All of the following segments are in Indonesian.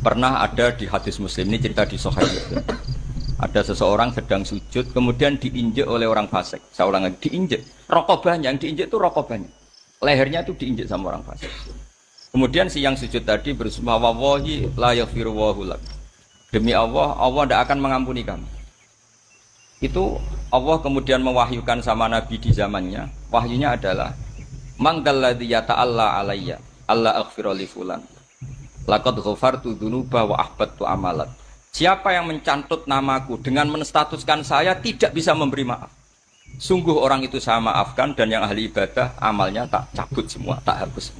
Pernah ada di hadis Muslim, ini cerita di Sahih Muslim. Ada seseorang sedang sujud, kemudian diinjek oleh orang fasik. Saya ulang lagi, diinjek. Rokobahnya, yang diinjek itu rokobahnya. Lehernya itu diinjek sama orang fasik. Kemudian si yang sujud tadi bersumpah, wallahi la yaghfiru wallahu lak. Demi Allah, Allah tidak akan mengampuni kamu. Itu Allah kemudian mewahyukan sama Nabi di zamannya. Wahyunya adalah, man dalladzi yata'alla alayya alla aghfira li fulan. Laqad ghafartu dzunuba wa ahbattu amalat. Siapa yang mencantut namaku dengan menstatuskan saya tidak bisa memberi maaf. Sungguh orang itu saya maafkan dan yang ahli ibadah amalnya tak cabut semua, tak hapus.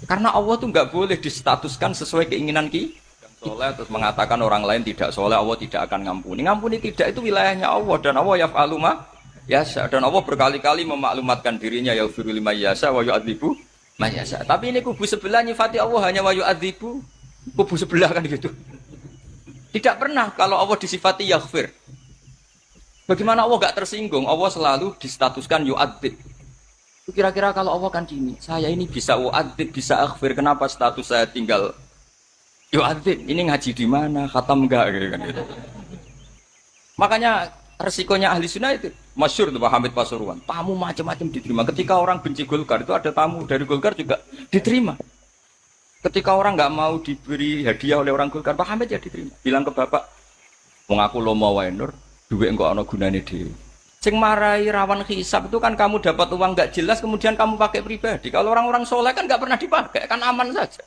Karena Allah tuh nggak boleh distatuskan sesuai keinginan kita. Soleh terus mengatakan orang lain tidak soleh, Allah tidak akan ngampuni. Ngampuni tidak, itu wilayahnya Allah, dan Allah yaf'alu ma yasha. Dan Allah berkali-kali memaklumatkan dirinya yaghfiru liman yasha wa yu'adzibu man yasha. Tapi ini kubu sebelah nyifati Allah hanya wa yu'adzibu. Kubu sebelah kan gitu. Tidak pernah kalau Allah disifati yaghfir. Bagaimana Allah gak tersinggung? Allah selalu distatuskan yu'adzib. Kira-kira kalau Allah kan gini, saya ini bisa u'adzib, bisa aghfir, kenapa status saya tinggal yu'adzib? Ini ngaji di mana? Khatam enggak gitu. Makanya resikonya ahli sunnah itu masyhur tuh Pak Hamid Pasuruan. Tamu macam-macam diterima. Ketika orang benci Golkar itu ada tamu dari Golkar juga diterima. Ketika orang nggak mau diberi hadiah oleh orang Golkar, Pak Hamid ya diterima. Bilang ke bapak, mengaku lo mau wainur, duit enggak ono gunane dhewe. Sing marai rawan hisab itu kan kamu dapat uang nggak jelas kemudian kamu pakai pribadi. Kalau orang-orang soleh kan nggak pernah dipakai, kan aman saja.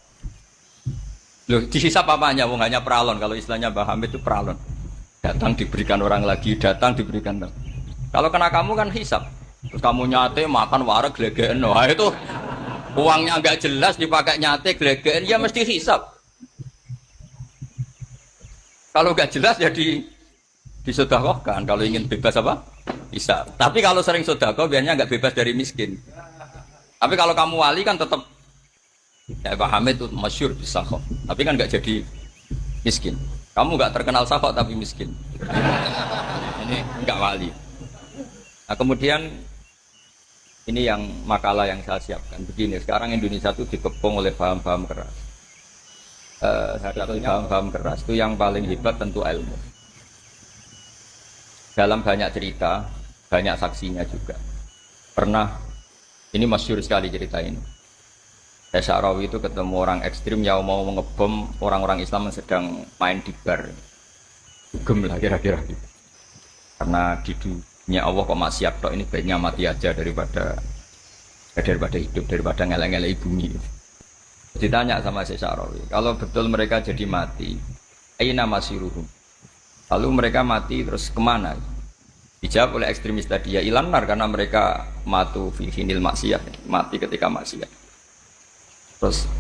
Loh, dihisab apanya? Wong hanya peralon. Kalau istilahnya Mbah Hamid itu peralon. Datang diberikan orang lagi, datang diberikan. Kalau kena kamu kan hisab. Terus kamu nyate makan wareg glegeken. Wah itu uangnya nggak jelas dipakai nyate glegeken, ya mesti hisab. Kalau nggak jelas ya disedekahkan. Kalau ingin bebas apa? Hisab. Tapi kalau sering sedekah biasanya nggak bebas dari miskin. Tapi kalau kamu wali kan tetap ya Pak Hamid itu masyhur di Sakhok, tapi kan nggak jadi miskin. Kamu nggak terkenal Sakhok tapi miskin. Ini nggak wali. Nah kemudian ini yang makalah yang saya siapkan begini. Sekarang Indonesia itu dikepung oleh paham-paham keras. Satu paham-paham keras itu yang paling hebat tentu ilmu. Dalam banyak cerita, banyak saksinya juga. Pernah, ini masyhur sekali cerita ini. Sya'rawi itu ketemu orang ekstrim yang mau mengebom orang-orang Islam yang sedang main di bar. Gem lah kira-kira gitu. Karena di dunia Allah kok maksiat tok, ini baiknya mati aja daripada hidup, daripada ngelek-ngelek bumi. Ditanya sama Sya'rawi, kalau betul mereka jadi mati, aina masiruhum? Lalu mereka mati terus kemana? Dijawab oleh ekstremis tadi, ya ilanar, karena mereka matu fi hinil maksiat, mati ketika maksiat. Terus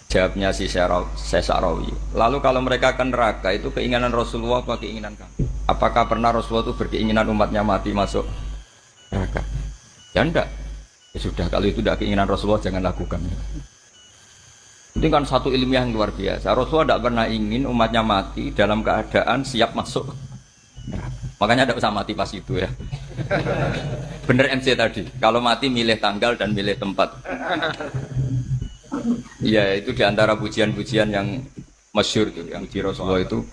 jawabnya si Sya'rawi, lalu kalau mereka ke neraka itu keinginan Rasulullah apa keinginan kamu? Apakah pernah Rasulullah itu berkeinginan umatnya mati masuk neraka? Ya enggak. Ya sudah, kalau itu tidak keinginan Rasulullah jangan lakukan. Ini kan satu ilmiah yang luar biasa. Rasulullah tidak pernah ingin umatnya mati dalam keadaan siap masuk neraka. Makanya tidak usah mati pas itu ya. Bener MC tadi, kalau mati milih tanggal dan milih tempat. Iya, itu diantara pujian-pujian yang masyhur tuh, yang di Rasulullah itu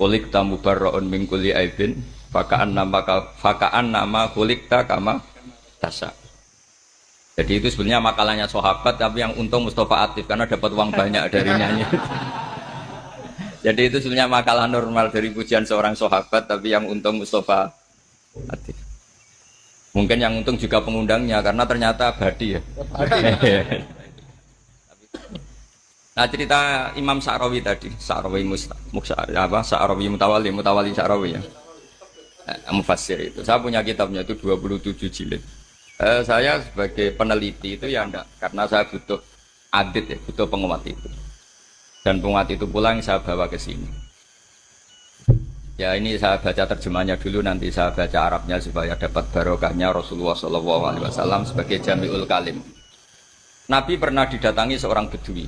kulik tamu barroon mingkuli aibin fakaan nama kulik ta kama tasa. Jadi itu sebenarnya makalahnya sahabat, tapi yang untung Mustafa Atif karena dapat uang banyak dari nyanyi. Jadi itu sebenarnya makalah normal dari pujian seorang sahabat, tapi yang untung Mustafa Atif. Mungkin yang untung juga pengundangnya karena ternyata abadi ya. Nah cerita Imam Sya'rawi tadi, Sya'rawi Sya'rawi Mutawali Sya'rawi ya, mufassir itu. Saya punya kitabnya itu 27 jilid. Saya sebagai peneliti itu ya enggak, karena saya butuh adit ya, butuh penguat itu. Dan penguat itu pula yang saya bawa ke sini. Ya ini saya baca terjemahnya dulu, nanti saya baca Arabnya supaya dapat barokahnya Rasulullah SAW sebagai Jami'ul Kalim. Nabi pernah didatangi seorang Bedui.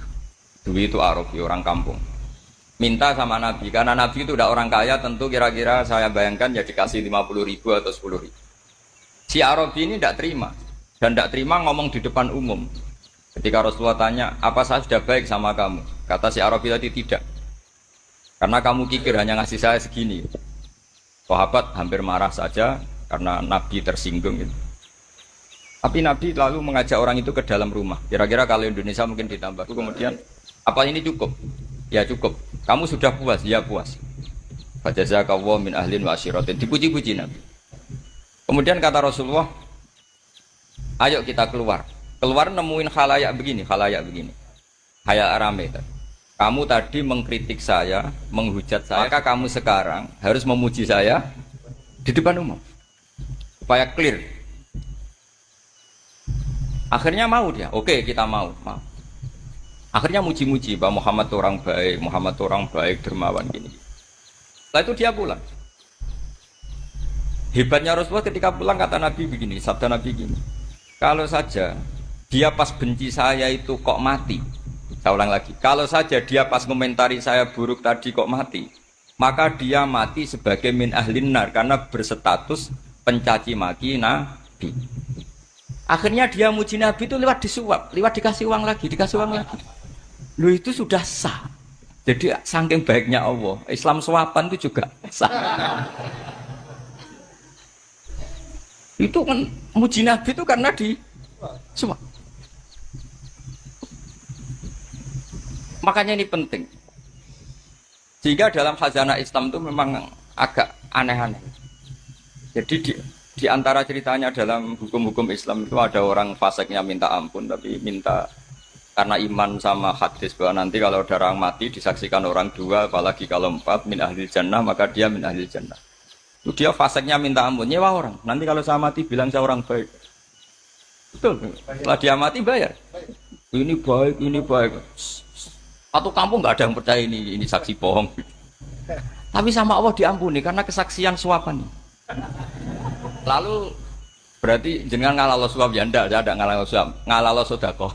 Bedui itu Arabi, orang kampung. Minta sama Nabi, karena Nabi itu udah orang kaya, tentu kira-kira saya bayangkan ya dikasih 50.000 atau 10.000. Si Arabi ini tidak terima, dan tidak terima ngomong di depan umum. Ketika Rasulullah tanya, apa saya sudah baik sama kamu? Kata si Arabi tadi tidak. Karena kamu kikir hanya ngasih saya segini. Sahabat hampir marah saja karena Nabi tersinggung gitu. Tapi Nabi lalu mengajak orang itu ke dalam rumah. Kira-kira kalau Indonesia mungkin ditambah. Kemudian, apa ini cukup? Ya cukup. Kamu sudah puas? Ya puas. Fajazakallahu min ahlin wa asyiratin. Dipuji-puji Nabi. Kemudian kata Rasulullah, ayo kita keluar. Keluar nemuin khalayak begini. Khalayak rame. Kamu tadi mengkritik saya, menghujat saya, maka kamu sekarang harus memuji saya di depan umum. Supaya clear. Akhirnya mau dia. Oke, kita mau. Akhirnya muji-muji bahwa Muhammad itu orang baik, dermawan gini. Setelah itu dia pulang. Hebatnya Rasulullah ketika pulang kata Nabi begini, sabda Nabi begini. Kalau saja dia pas benci saya itu kok mati. Saya ulang lagi, kalau saja dia pas komentari saya buruk tadi kok mati, maka dia mati sebagai min ahlin nar karena berstatus pencaci maki Nabi. Akhirnya dia muji Nabi itu lewat disuap, lewat dikasih uang lagi. Loh itu sudah sah. Jadi saking baiknya Allah, Islam suapan itu juga sah. Itu kan muji Nabi itu karena disuap. Makanya ini penting. Sehingga dalam khazanah Islam itu memang agak aneh-aneh. Jadi di antara ceritanya dalam hukum-hukum Islam itu ada orang fasiknya minta ampun, tapi minta karena iman sama hadis bahwa nanti kalau ada orang mati disaksikan orang dua, apalagi kalau empat min ahli jannah, maka dia min ahli jannah. Itu dia fasiknya minta ampun, nyewa orang. Nanti kalau saya mati bilang saya orang baik. Betul. Setelah dia mati bayar. Ini baik. Satu kampung nggak ada yang percaya ini saksi bohong. Tapi sama Allah diampuni karena kesaksian suapan. Lalu berarti jangan ngalalo suap ya ndak ngalalo suap, ngalalo sedekah.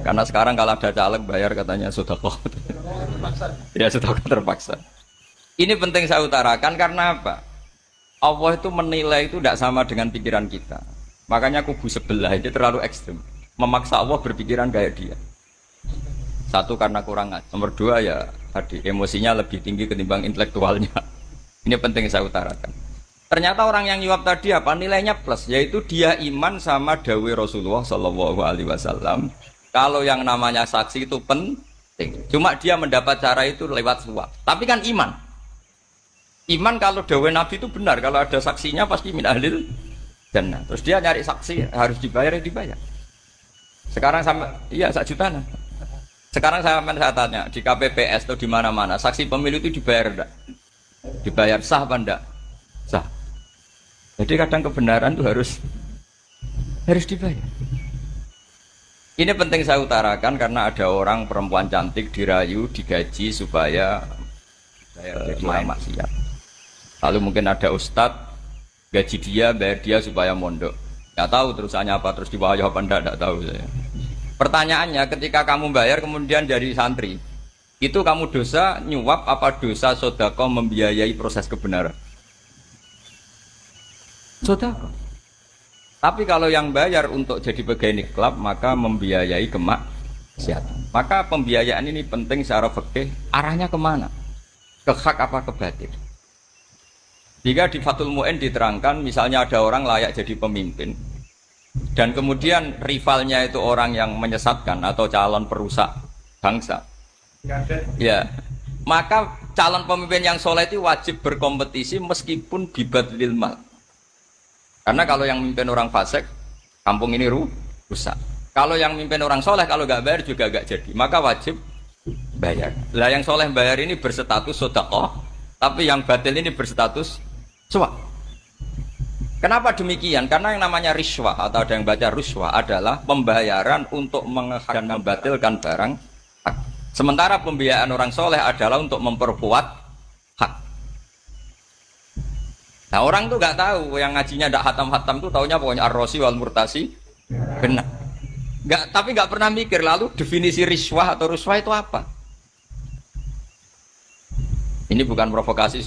Karena sekarang kalau ada caleg bayar katanya sedekah. Ya sedekah terpaksa. Ini penting saya utarakan karena apa? Allah itu menilai itu tidak sama dengan pikiran kita. Makanya kubu sebelah itu terlalu ekstrim. Memaksa Allah berpikiran kayak dia. Satu karena kurang ajar. Nomor dua ya tadi emosinya lebih tinggi ketimbang intelektualnya. Ini penting saya utarakan. Ternyata orang yang nyuap tadi apa nilainya plus, yaitu dia iman sama dawai Rasulullah Shallallahu Alaihi Wasallam. Kalau yang namanya saksi itu penting. Cuma dia mendapat cara itu lewat suap. Tapi kan iman. Iman kalau dawai Nabi itu benar. Kalau ada saksinya pasti min ahlil jannah. Terus dia nyari saksi harus dibayar. Sekarang sama iya 1 juta. Sekarang saya tanya di KPPS atau di mana-mana saksi pemilu itu dibayar enggak? Dibayar sah apa enggak? Sah. Jadi kadang kebenaran itu harus dibayar. Ini penting saya utarakan karena ada orang perempuan cantik dirayu, digaji supaya main maksiat. Lalu mungkin ada ustadz gaji dia, bayar dia supaya mondok. Nggak tahu terusannya apa, terus dibayar apa enggak tahu saya. Pertanyaannya ketika kamu bayar kemudian jadi santri, itu kamu dosa nyuap apa dosa sodako membiayai proses kebenaran? Sodako. Tapi kalau yang bayar untuk jadi pegawai klub maka membiayai kemaksiatan. Maka pembiayaan ini penting secara fikih, arahnya kemana? Ke hak apa ke batil? Jika di Fathul Mu'in diterangkan misalnya ada orang layak jadi pemimpin dan kemudian rivalnya itu orang yang menyesatkan atau calon perusak bangsa, ya maka calon pemimpin yang soleh itu wajib berkompetisi meskipun bibadlil mal. Karena kalau yang memimpin orang fasik, kampung ini rusak. Kalau yang memimpin orang soleh, kalau nggak bayar juga nggak jadi, maka wajib bayar. Lah yang soleh bayar ini berstatus sedekah, tapi yang batil ini berstatus suap. Kenapa demikian? Karena yang namanya riswah atau ada yang baca ruswah adalah pembayaran untuk membatilkan barang hak. Sementara pembiayaan orang soleh adalah untuk memperkuat hak. Nah orang tuh nggak tahu, yang ngajinya ndak hatam-hatam tuh taunya pokoknya ar-rosi wal murtasi benar. Tapi nggak pernah mikir lalu definisi riswah atau ruswah itu apa? Ini bukan provokasi.